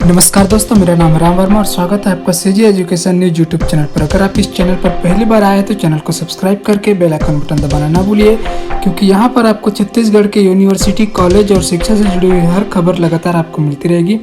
नमस्कार दोस्तों, मेरा नाम है राम वर्मा और स्वागत है आपका CG education news YouTube channel पर। अगर आप इस चैनल पर पहली बार आए हैं तो चैनल को सब्सक्राइब करके बेल आइकन बटन दबाना ना भूलिए, क्योंकि यहाँ पर आपको छत्तीसगढ़ के यूनिवर्सिटी, कॉलेज और शिक्षा से जुड़ी हुई हर खबर लगातार आपको मिलती रहेगी।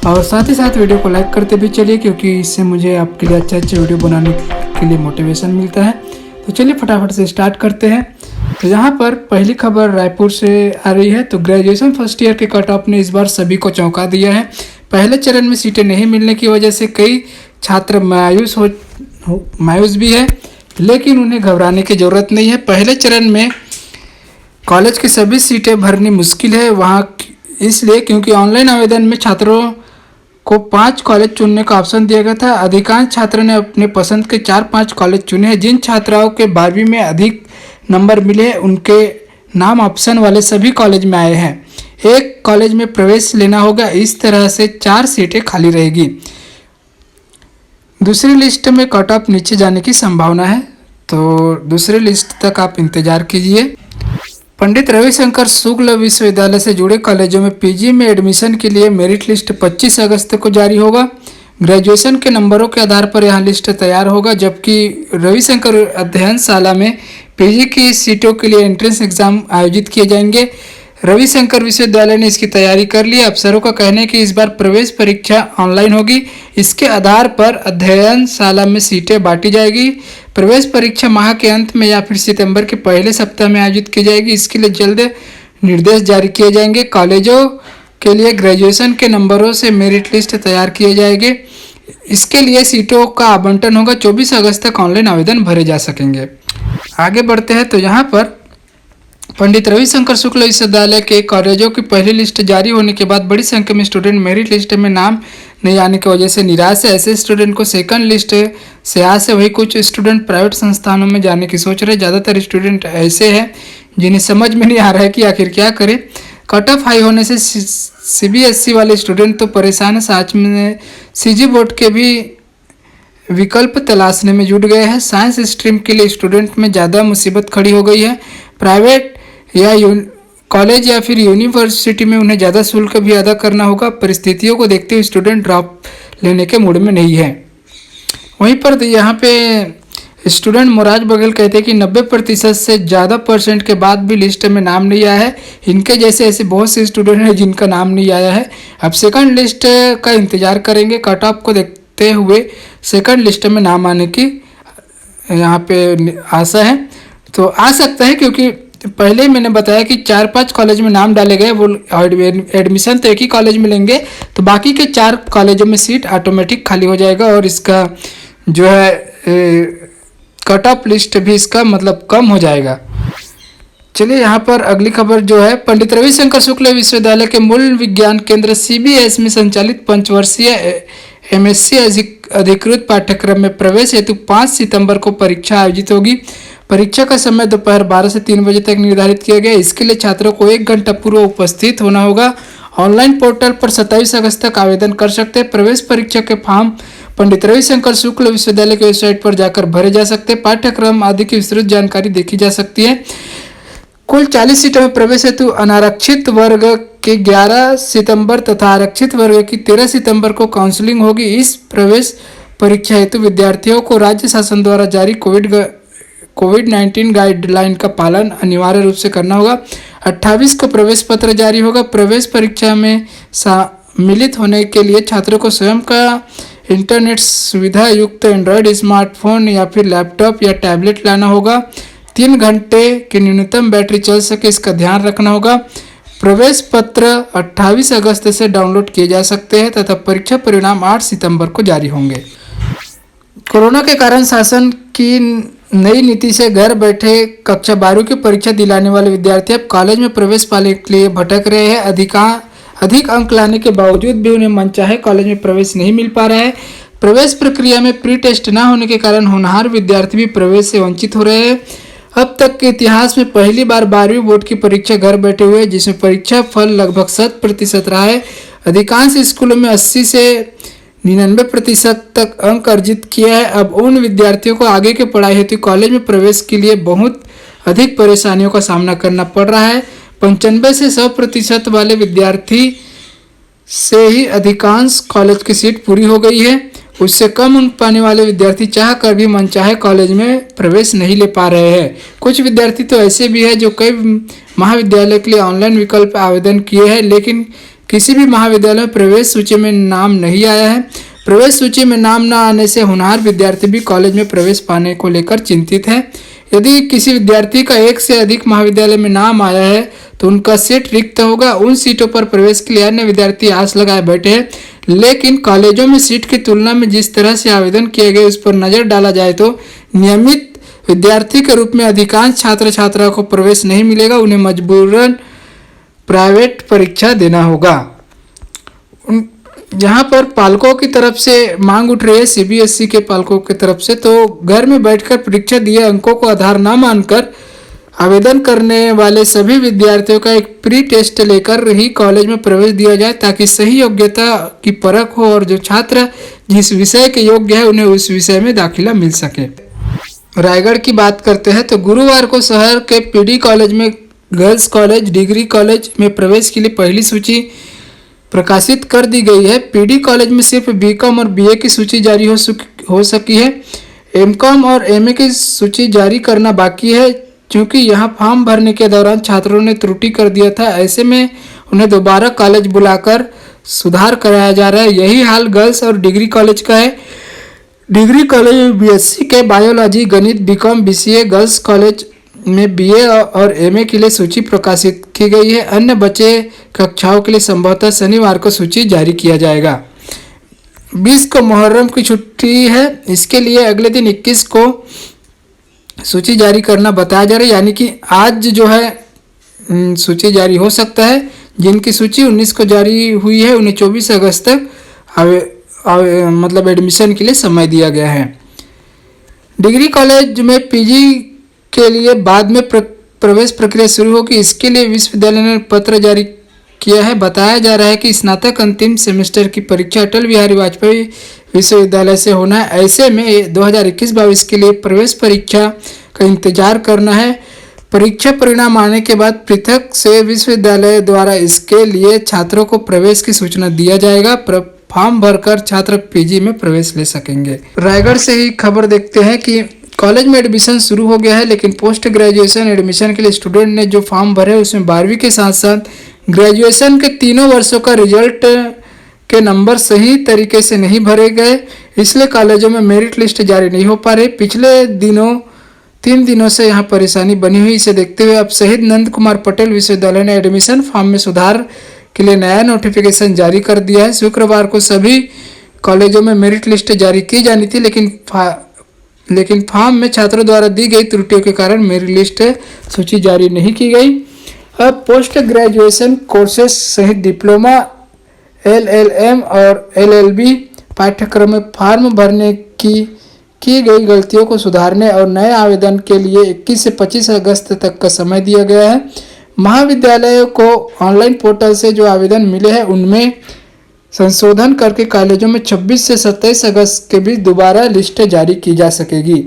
और साथ ही साथ वीडियो को लाइक करते भी चलिए, क्योंकि इससे मुझे आपके लिए अच्छे वीडियो बनाने के लिए मोटिवेशन मिलता है। तो चलिए फटाफट से स्टार्ट करते हैं। तो यहाँ पर पहली खबर रायपुर से आ रही है। तो ग्रेजुएशन फर्स्ट ईयर के कट ऑफ ने इस बार सभी को चौंका दिया है। पहले चरण में सीटें नहीं मिलने की वजह से कई छात्र मायूस भी है, लेकिन उन्हें घबराने की ज़रूरत नहीं है। पहले चरण में कॉलेज की सभी सीटें भरनी मुश्किल है वहाँ, इसलिए क्योंकि ऑनलाइन आवेदन में छात्रों को 5 कॉलेज चुनने का ऑप्शन दिया गया था। अधिकांश छात्रों ने अपने पसंद के 4-5 कॉलेज चुने हैं। जिन छात्राओं के 12वीं में अधिक नंबर मिले उनके नाम ऑप्शन वाले सभी कॉलेज में आए हैं। एक कॉलेज में प्रवेश लेना होगा। इस तरह से 4 सीटें खाली रहेगी। दूसरी लिस्ट में कट ऑफ नीचे जाने की संभावना है, तो दूसरी लिस्ट तक आप इंतजार कीजिए। पंडित रविशंकर शुक्ल विश्वविद्यालय से जुड़े कॉलेजों में पीजी में एडमिशन के लिए मेरिट लिस्ट 25 अगस्त को जारी होगा। ग्रेजुएशन के नंबरों के आधार पर यहां लिस्ट तैयार होगा, जबकि रविशंकर अध्ययनशाला में पीजी की सीटों के लिए एंट्रेंस एग्जाम आयोजित किए जाएंगे। रविशंकर विश्वविद्यालय ने इसकी तैयारी कर ली। अफसरों का कहना है कि इस बार प्रवेश परीक्षा ऑनलाइन होगी। इसके आधार पर अध्ययनशाला में सीटें बांटी जाएगी। प्रवेश परीक्षा माह के अंत में या फिर सितंबर के पहले सप्ताह में आयोजित की जाएगी। इसके लिए जल्द निर्देश जारी किए जाएंगे। कॉलेजों के लिए ग्रेजुएशन के नंबरों से मेरिट लिस्ट तैयार किए जाएंगे। इसके लिए सीटों का आवंटन होगा। 24 अगस्त तक ऑनलाइन आवेदन भरे जा सकेंगे। आगे बढ़ते हैं। तो यहाँ पर पंडित रविशंकर शुक्ल विश्वविद्यालय के कॉलेजों की पहली लिस्ट जारी होने के बाद बड़ी संख्या में स्टूडेंट मेरिट लिस्ट में नाम नहीं आने की वजह से निराश है। ऐसे स्टूडेंट को सेकंड लिस्ट से आस है। वही कुछ स्टूडेंट प्राइवेट संस्थानों में जाने की सोच रहे। ज़्यादातर स्टूडेंट ऐसे हैं जिन्हें समझ में नहीं आ रहा है कि आखिर क्या करें। कट ऑफ हाई होने से सीबीएसई वाले स्टूडेंट तो परेशान है, साथ में सीजी बोर्ड के भी विकल्प तलाशने में जुट गए हैं। साइंस स्ट्रीम के लिए स्टूडेंट में ज़्यादा मुसीबत खड़ी हो गई है। प्राइवेट या कॉलेज या फिर यूनिवर्सिटी में उन्हें ज़्यादा शुल्क भी अदा करना होगा। परिस्थितियों को देखते हुए स्टूडेंट ड्रॉप लेने के मूड में नहीं है। वहीं पर यहाँ पे स्टूडेंट मोराज बघेल कहते हैं कि 90% से ज़्यादा परसेंट के बाद भी लिस्ट में नाम नहीं आया है। इनके जैसे ऐसे बहुत से स्टूडेंट हैं जिनका नाम नहीं आया है। अब सेकंड लिस्ट का इंतज़ार करेंगे। कट ऑफ को देखते हुए सेकंड लिस्ट में नाम आने की यहाँ पे आशा है। तो आ सकता है, क्योंकि पहले ही मैंने बताया कि 4-5 कॉलेज में नाम डाले गए। वो एडमिशन तो एक ही कॉलेज में लेंगे, तो बाकी के 4 कॉलेजों में सीट ऑटोमेटिक खाली हो जाएगा और इसका जो है कट ऑफ लिस्ट भी इसका मतलब कम हो जाएगा। चलिए यहाँ पर अगली खबर जो है, पंडित रविशंकर शुक्ल विश्वविद्यालय के मूल विज्ञान केंद्र सीबीएस में संचालित पंचवर्षीय एमएससी अधिकृत पाठ्यक्रम में प्रवेश हेतु 5 सितंबर को परीक्षा आयोजित होगी। परीक्षा का समय दोपहर 12 से 3 बजे तक निर्धारित किया गया है। इसके लिए छात्रों को 1 घंटा पूर्व उपस्थित होना होगा। ऑनलाइन पोर्टल पर 27 अगस्त तक आवेदन कर सकते हैं। प्रवेश परीक्षा के फॉर्म पंडित रविशंकर शुक्ल विश्वविद्यालय की वेबसाइट पर जाकर भरे जा सकते हैं। पाठ्यक्रम आदि की विस्तृत जानकारी देखी जा सकती है। कुल 40 सीटों में प्रवेश हेतु अनारक्षित वर्ग के 11 सितंबर तथा आरक्षित वर्ग की 13 सितंबर को काउंसलिंग होगी। इस प्रवेश परीक्षा हेतु विद्यार्थियों को राज्य शासन द्वारा जारी कोविड-19 गाइडलाइन का पालन अनिवार्य रूप से करना होगा। 28 को प्रवेश पत्र जारी होगा। प्रवेश परीक्षा में सम्मिलित होने के लिए छात्रों को स्वयं का इंटरनेट सुविधा युक्त एंड्रॉयड स्मार्टफोन या फिर लैपटॉप या टैबलेट लाना होगा। 3 घंटे की न्यूनतम बैटरी चल सके, इसका ध्यान रखना होगा। प्रवेश पत्र 28 अगस्त से डाउनलोड किए जा सकते हैं तथा परीक्षा परिणाम 8 सितंबर को जारी होंगे। कोरोना के कारण शासन की नई नीति से घर बैठे कक्षा 12 की परीक्षा दिलाने वाले विद्यार्थी अब कॉलेज में प्रवेश पाने के लिए भटक रहे हैं। अधिक अंक लाने के बावजूद भी उन्हें मनचाहे कॉलेज में प्रवेश नहीं मिल पा रहा है। प्रवेश प्रक्रिया में प्री टेस्ट न होने के कारण होनहार विद्यार्थी भी प्रवेश से वंचित हो रहे हैं। अब तक के इतिहास में पहली बार 12वीं बोर्ड की परीक्षा घर बैठे हुए, जिसमें परीक्षा फल लगभग 100% रहा है। अधिकांश स्कूलों में 80 से 99% तक अंक अर्जित किया है। अब उन विद्यार्थियों को आगे की पढ़ाई हेतु कॉलेज में प्रवेश के लिए बहुत अधिक परेशानियों का सामना करना पड़ रहा है। 95 से 100% वाले विद्यार्थी से ही अधिकांश कॉलेज की सीट पूरी हो गई है। उससे कम अंक पाने वाले विद्यार्थी चाह कर भी मनचाहे कॉलेज में प्रवेश नहीं ले पा रहे हैं। कुछ विद्यार्थी तो ऐसे भी हैं जो कई महाविद्यालय के लिए ऑनलाइन विकल्प आवेदन किए हैं, लेकिन किसी भी महाविद्यालय में प्रवेश सूची में नाम नहीं आया है। प्रवेश सूची में नाम न आने से होनहार विद्यार्थी भी कॉलेज में प्रवेश पाने को लेकर चिंतित है। यदि किसी विद्यार्थी का एक से अधिक महाविद्यालय में नाम आया है तो उनका सीट रिक्त होगा। उन सीटों पर प्रवेश के लिए अन्य विद्यार्थी आस लगाए बैठे हैं, लेकिन कॉलेजों में सीट की तुलना में जिस तरह से आवेदन किए गए उस पर नज़र डाला जाए तो नियमित विद्यार्थी के रूप में अधिकांश छात्र छात्राओं को प्रवेश नहीं मिलेगा। उन्हें मजबूरन प्राइवेट परीक्षा देना होगा। जहाँ पर पालकों की तरफ से मांग उठ रही है, सीबीएसई के पालकों की तरफ से, तो घर में बैठकर परीक्षा दिए अंकों को आधार न मानकर आवेदन करने वाले सभी विद्यार्थियों का एक प्री टेस्ट लेकर ही कॉलेज में प्रवेश दिया जाए, ताकि सही योग्यता की परख हो और जो छात्र जिस विषय के योग्य है उन्हें उस विषय में दाखिला मिल सके। रायगढ़ की बात करते हैं तो गुरुवार को शहर के पीडी कॉलेज में गर्ल्स कॉलेज, डिग्री कॉलेज में प्रवेश के लिए पहली सूची प्रकाशित कर दी गई है। पीडी कॉलेज में सिर्फ बीकॉम और बीए की सूची जारी हो सकी है। एमकॉम और एमए की सूची जारी करना बाकी है। क्योंकि यहाँ फॉर्म भरने के दौरान छात्रों ने त्रुटि कर दिया था, ऐसे में उन्हें दोबारा कॉलेज बुलाकर सुधार कराया जा रहा है। यही हाल गर्ल्स और डिग्री कॉलेज का है। डिग्री कॉलेज में बीएससी के बायोलॉजी, गणित, बीकॉम, बीसीए, गर्ल्स कॉलेज में बीए और एमए के लिए सूची प्रकाशित की गई है। अन्य बचे कक्षाओं के लिए संभवतः शनिवार को सूची जारी किया जाएगा। 20 को मुहर्रम की छुट्टी है, इसके लिए अगले दिन 21 को सूची जारी करना बताया जा रहा है, यानी कि आज जो है सूची जारी हो सकता है। जिनकी सूची 19 को जारी हुई है उन्हें 24 अगस्त तक मतलब एडमिशन के लिए समय दिया गया है। डिग्री कॉलेज में पीजी के लिए बाद में प्रवेश प्रक्रिया शुरू होगी। इसके लिए विश्वविद्यालय ने पत्र जारी किया है। बताया जा रहा है कि स्नातक अंतिम सेमेस्टर की परीक्षा अटल बिहारी वाजपेयी विश्वविद्यालय से होना है। ऐसे में 2021-22 के लिए प्रवेश परीक्षा का इंतजार करना है। परीक्षा परिणाम आने के बाद पृथक से विश्वविद्यालय द्वारा इसके लिए छात्रों को प्रवेश की सूचना दिया जाएगा। फॉर्म भरकर छात्र पीजी में प्रवेश ले सकेंगे। रायगढ़ से ही खबर देखते हैं कि कॉलेज में एडमिशन शुरू हो गया है, लेकिन पोस्ट ग्रेजुएशन एडमिशन के लिए स्टूडेंट ने जो फॉर्म भरे उसमें 12वीं के साथ साथ ग्रेजुएशन के तीनों वर्षों का रिजल्ट के नंबर सही तरीके से नहीं भरे गए, इसलिए कॉलेजों में मेरिट लिस्ट जारी नहीं हो पा रही। पिछले 3 दिनों से यहाँ परेशानी बनी हुई। इसे देखते हुए अब शहीद नंद कुमार पटेल विश्वविद्यालय ने एडमिशन फॉर्म में सुधार के लिए नया नोटिफिकेशन जारी कर दिया है। शुक्रवार को सभी कॉलेजों में मेरिट लिस्ट जारी की जानी थी, लेकिन फॉर्म में छात्रों द्वारा दी गई त्रुटियों के कारण मेरिट लिस्ट सूची जारी नहीं की गई। अब पोस्ट ग्रेजुएशन कोर्सेज सहित डिप्लोमा, एलएलएम और एलएलबी पाठ्यक्रम में फॉर्म भरने की गई गलतियों को सुधारने और नए आवेदन के लिए 21 से 25 अगस्त तक का समय दिया गया है। महाविद्यालयों को ऑनलाइन पोर्टल से जो आवेदन मिले हैं उनमें संशोधन करके कॉलेजों में 26 से 27 अगस्त के बीच दोबारा लिस्ट जारी की जा सकेगी।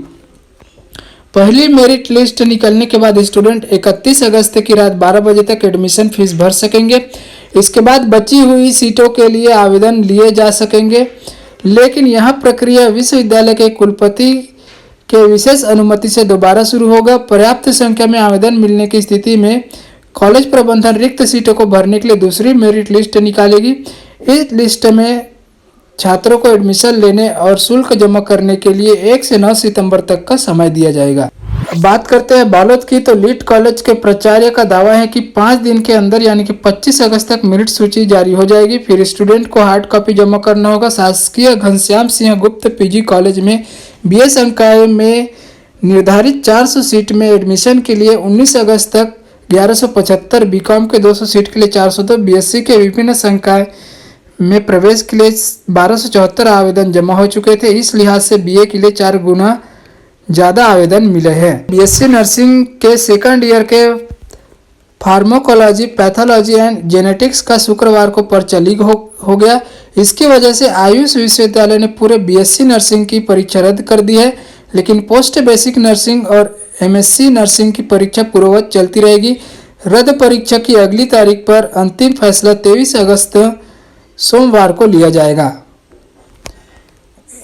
पहली मेरिट लिस्ट निकलने के बाद स्टूडेंट 31 अगस्त की रात 12 बजे तक एडमिशन फीस भर सकेंगे। इसके बाद बची हुई सीटों के लिए आवेदन लिए जा सकेंगे, लेकिन यह प्रक्रिया विश्वविद्यालय के कुलपति के विशेष अनुमति से दोबारा शुरू होगा। पर्याप्त संख्या में आवेदन मिलने की स्थिति में कॉलेज प्रबंधन रिक्त सीटों को भरने के लिए दूसरी मेरिट लिस्ट निकालेगी। इस लिस्ट में छात्रों को एडमिशन लेने और शुल्क जमा करने के लिए 1 से 9 सितंबर तक का समय दिया जाएगा। अब बात करते हैं बालोद की, तो लीड कॉलेज के प्राचार्य का दावा है कि 5 दिन के अंदर यानी कि 25 अगस्त तक मेरिट सूची जारी हो जाएगी। फिर स्टूडेंट को हार्ड कॉपी जमा करना होगा। शासकीय घनश्याम सिंह गुप्त पीजी कॉलेज में बीए संकाय में निर्धारित 400 सीट में एडमिशन के लिए 19 अगस्त तक 1175, बीकॉम के 200 सीट के लिए 402, बीएससी के विभिन्न संकाय में प्रवेश के लिए 1274 आवेदन जमा हो चुके थे। इस लिहाज से बीए के लिए 4 गुना ज़्यादा आवेदन मिले हैं। बीएससी नर्सिंग के सेकंड ईयर के फार्माकोलॉजी, पैथोलॉजी एंड जेनेटिक्स का शुक्रवार को पर्चा लीक हो गया। इसकी वजह से आयुष विश्वविद्यालय ने पूरे बीएससी नर्सिंग की परीक्षा रद्द कर दी है, लेकिन पोस्ट बेसिक नर्सिंग और एमएससी नर्सिंग की परीक्षा पूर्ववत चलती रहेगी। रद्द परीक्षा की अगली तारीख पर अंतिम फैसला 23 अगस्त सोमवार को लिया जाएगा।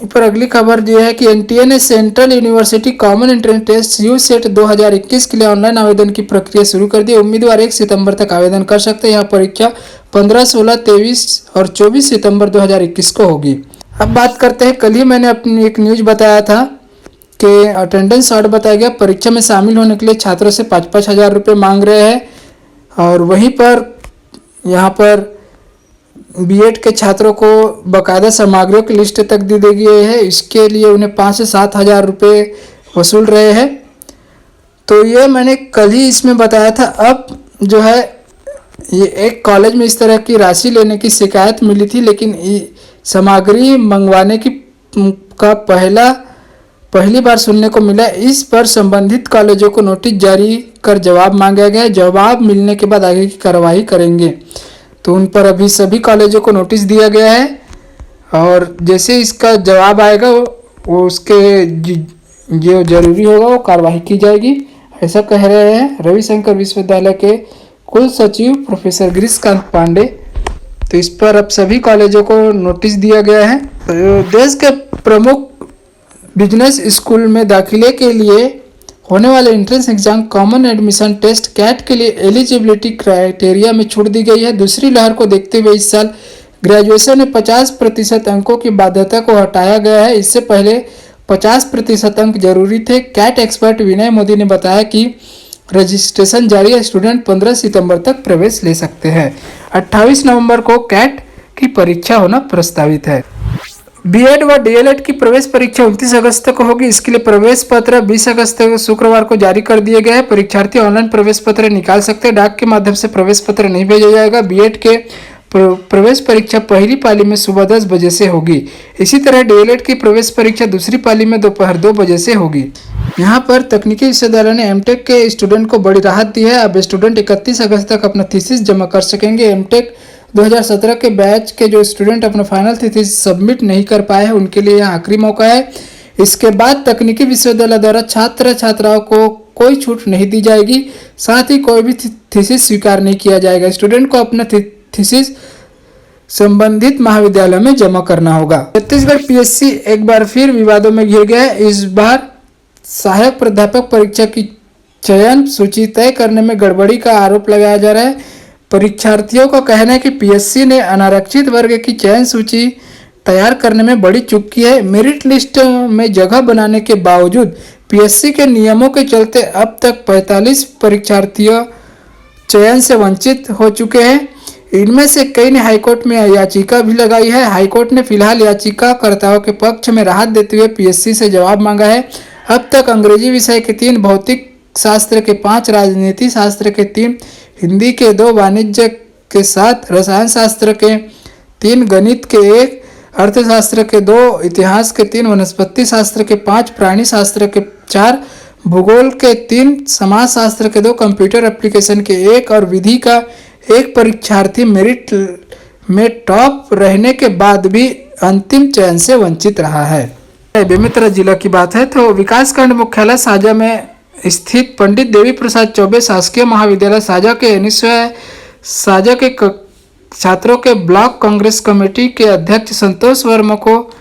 पर अगली खबर जो है कि एनटीए ने central university common entrance test यूसेट 2021 के लिए ऑनलाइन आवेदन की प्रक्रिया शुरू कर दी। उम्मीदवार 1 सितंबर तक आवेदन कर सकते हैं। यह परीक्षा 15, 16, 23 और 24 सितंबर 2021 को होगी। अब बात करते हैं, कल ही मैंने अपनी एक न्यूज बताया था कि अटेंडेंस शॉर्ट बताया गया। परीक्षा में शामिल होने के लिए छात्रों से 5-5 हज़ार रुपये मांग रहे हैं। और वहीं पर यहाँ पर बीएड के छात्रों को बाकायदा सामग्रियों की लिस्ट तक दी गई है। इसके लिए उन्हें 5 से 7 हज़ार रुपये वसूल रहे हैं। तो ये मैंने कल ही इसमें बताया था। अब जो है ये एक कॉलेज में इस तरह की राशि लेने की शिकायत मिली थी, लेकिन सामग्री मंगवाने की का पहली बार सुनने को मिला। इस पर संबंधित कॉलेजों को नोटिस जारी कर जवाब मांगा गया है। जवाब मिलने के बाद आगे की कार्रवाई करेंगे। तो उन पर अभी सभी कॉलेजों को नोटिस दिया गया है और जैसे इसका जवाब आएगा वो उसके जो जरूरी होगा वो कार्रवाई की जाएगी, ऐसा कह रहे हैं रविशंकर विश्वविद्यालय के कुल सचिव प्रोफेसर गिरीशकांत पांडे। तो इस पर अब सभी कॉलेजों को नोटिस दिया गया है। तो देश के प्रमुख बिजनेस स्कूल में दाखिले के लिए होने वाले entrance exam common admission test CAT के लिए एलिजिबिलिटी क्राइटेरिया में छूट दी गई है। दूसरी लहर को देखते हुए इस साल ग्रेजुएशन में 50% अंकों की बाध्यता को हटाया गया है। इससे पहले 50% अंक जरूरी थे। कैट एक्सपर्ट विनय मोदी ने बताया कि रजिस्ट्रेशन जारी है। स्टूडेंट 15 सितंबर तक प्रवेश ले सकते हैं। 28 नवंबर को कैट की परीक्षा होना प्रस्तावित है। बीएड व डीएलएड की प्रवेश परीक्षा 29 अगस्त को होगी। इसके लिए प्रवेश पत्र 20 अगस्त शुक्रवार को जारी कर दिए गए हैं। परीक्षार्थी ऑनलाइन प्रवेश पत्र निकाल सकते हैं। डाक के माध्यम से प्रवेश पत्र नहीं भेजा जाएगा। बीएड के प्रवेश परीक्षा पहली पाली में सुबह 10 बजे से होगी। इसी तरह डीएलएड की प्रवेश परीक्षा दूसरी पाली में दोपहर 2 बजे से होगी। यहाँ पर तकनीकी विश्वविद्यालय ने एमटेक के स्टूडेंट को बड़ी राहत दी है। अब स्टूडेंट 31 अगस्त तक अपना थीसिस जमा कर सकेंगे। एमटेक 2017 के बैच के जो स्टूडेंट अपना फाइनल थीसिस सबमिट नहीं कर पाए हैं उनके लिए यह आखिरी मौका है। इसके बाद तकनीकी विश्वविद्यालय द्वारा छात्र छात्राओं को कोई छूट नहीं दी जाएगी। साथ ही कोई भी थीसिस स्वीकार नहीं किया जाएगा। स्टूडेंट को अपना थीसिस संबंधित महाविद्यालय में जमा करना होगा। छत्तीसगढ़ पीएससी एक बार फिर विवादों में घिर गया है। इस बार सहायक प्राध्यापक परीक्षा की चयन सूची तय करने में गड़बड़ी का आरोप लगाया जा रहा है। परीक्षार्थियों का कहना है कि पीएससी ने अनारक्षित वर्ग की चयन सूची तैयार करने में बड़ी चूक की है। मेरिट लिस्ट में जगह बनाने के बावजूद पीएससी के नियमों के चलते अब तक 45 परीक्षार्थियों चयन से वंचित हो चुके हैं। इनमें से कई ने हाईकोर्ट में याचिका भी लगाई है। हाईकोर्ट ने फिलहाल याचिकाकर्ताओं के पक्ष में राहत देते हुए पीएससी से जवाब मांगा है। अब तक अंग्रेजी विषय के 3, भौतिक शास्त्र के 5, राजनीति शास्त्र के 3, हिंदी के 2, वाणिज्य के 7, रसायन शास्त्र के 3, गणित के 1, अर्थशास्त्र के 2, इतिहास के 3, वनस्पति शास्त्र के 5, प्राणी शास्त्र के 4, भूगोल के 3, समाज शास्त्र के 2, कंप्यूटर एप्लीकेशन के 1 और विधि का 1 परीक्षार्थी मेरिट में टॉप रहने के बाद भी अंतिम चयन से वंचित रहा है। बेमेतरा जिला की बात है तो विकासखंड मुख्यालय साजा में स्थित पंडित देवी प्रसाद चौबे शासकीय महाविद्यालय साजा के 19वें साजा के छात्रों के ब्लॉक कांग्रेस कमेटी के अध्यक्ष संतोष वर्मा को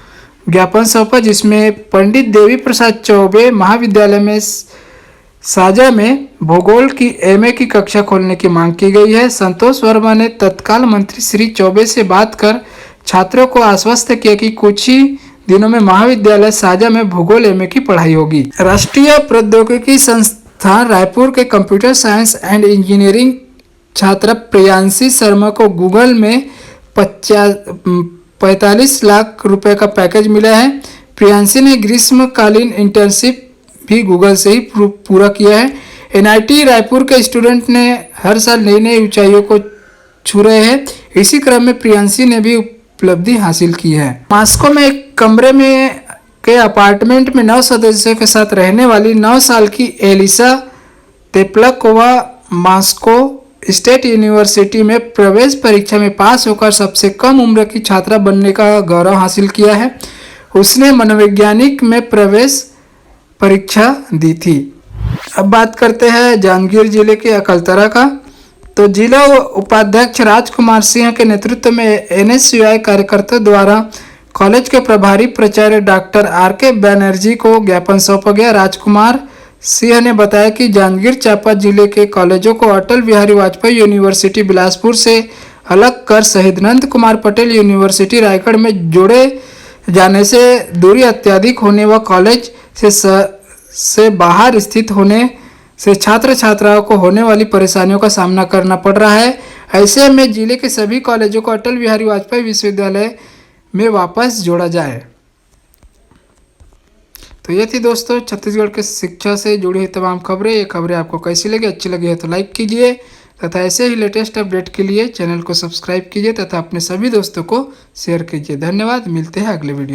ज्ञापन सौंपा, जिसमें पंडित देवी प्रसाद चौबे महाविद्यालय में साजा में भूगोल की एमए की कक्षा खोलने की मांग की गई है। संतोष वर्मा ने तत्काल मंत्री श्री चौबे से बात कर छात्रों को आश्वस्त किया कि कुछ ही दिनों में महाविद्यालय साजा में भूगोल एमए की पढ़ाई होगी। राष्ट्रीय प्रौद्योगिकी संस्थान रायपुर के कंप्यूटर साइंस एंड इंजीनियरिंग छात्रा प्रियांशी शर्मा को गूगल में 45 लाख रुपए का पैकेज मिला है। प्रियांशी ने ग्रीष्मकालीन इंटर्नशिप भी गूगल से ही पूरा किया है। एनआईटी रायपुर के स्टूडेंट ने हर साल नई नई ऊंचाइयों को छू रहे हैं। इसी क्रम में प्रियांशी ने भी उपलब्धि हासिल की है। मास्को में एक कमरे में के अपार्टमेंट में 9 सदस्यों के साथ रहने वाली 9 साल की एलिसा तेप्लाकोवा मास्को स्टेट यूनिवर्सिटी में प्रवेश परीक्षा में पास होकर सबसे कम उम्र की छात्रा बनने का गौरव हासिल किया है। उसने मनोवैज्ञानिक में प्रवेश परीक्षा दी थी। अब बात करते हैं जांजगीर जिले के अकलतरा का। तो जिला उपाध्यक्ष राजकुमार सिंह के नेतृत्व में एनएसयूआई कार्यकर्ताओं द्वारा कॉलेज के प्रभारी प्राचार्य डॉक्टर आर के बनर्जी को ज्ञापन सौंपा गया। राजकुमार सिंह ने बताया कि जांजगीर चांपा जिले के कॉलेजों को अटल बिहारी वाजपेयी यूनिवर्सिटी बिलासपुर से अलग कर शहीद नंद कुमार पटेल यूनिवर्सिटी रायगढ़ में जोड़े जाने से दूरी अत्यधिक होने व कॉलेज से बाहर स्थित होने से छात्र छात्राओं को होने वाली परेशानियों का सामना करना पड़ रहा है। ऐसे में जिले के सभी कॉलेजों को अटल बिहारी वाजपेयी विश्वविद्यालय में वापस जोड़ा जाए। तो ये थी दोस्तों छत्तीसगढ़ के शिक्षा से जुड़ी हुई तमाम खबरें। ये खबरें आपको कैसी लगी, अच्छी लगी है तो लाइक कीजिए तथा ऐसे ही लेटेस्ट अपडेट के लिए चैनल को सब्सक्राइब कीजिए तथा अपने सभी दोस्तों को शेयर कीजिए। धन्यवाद, मिलते हैं अगले वीडियो।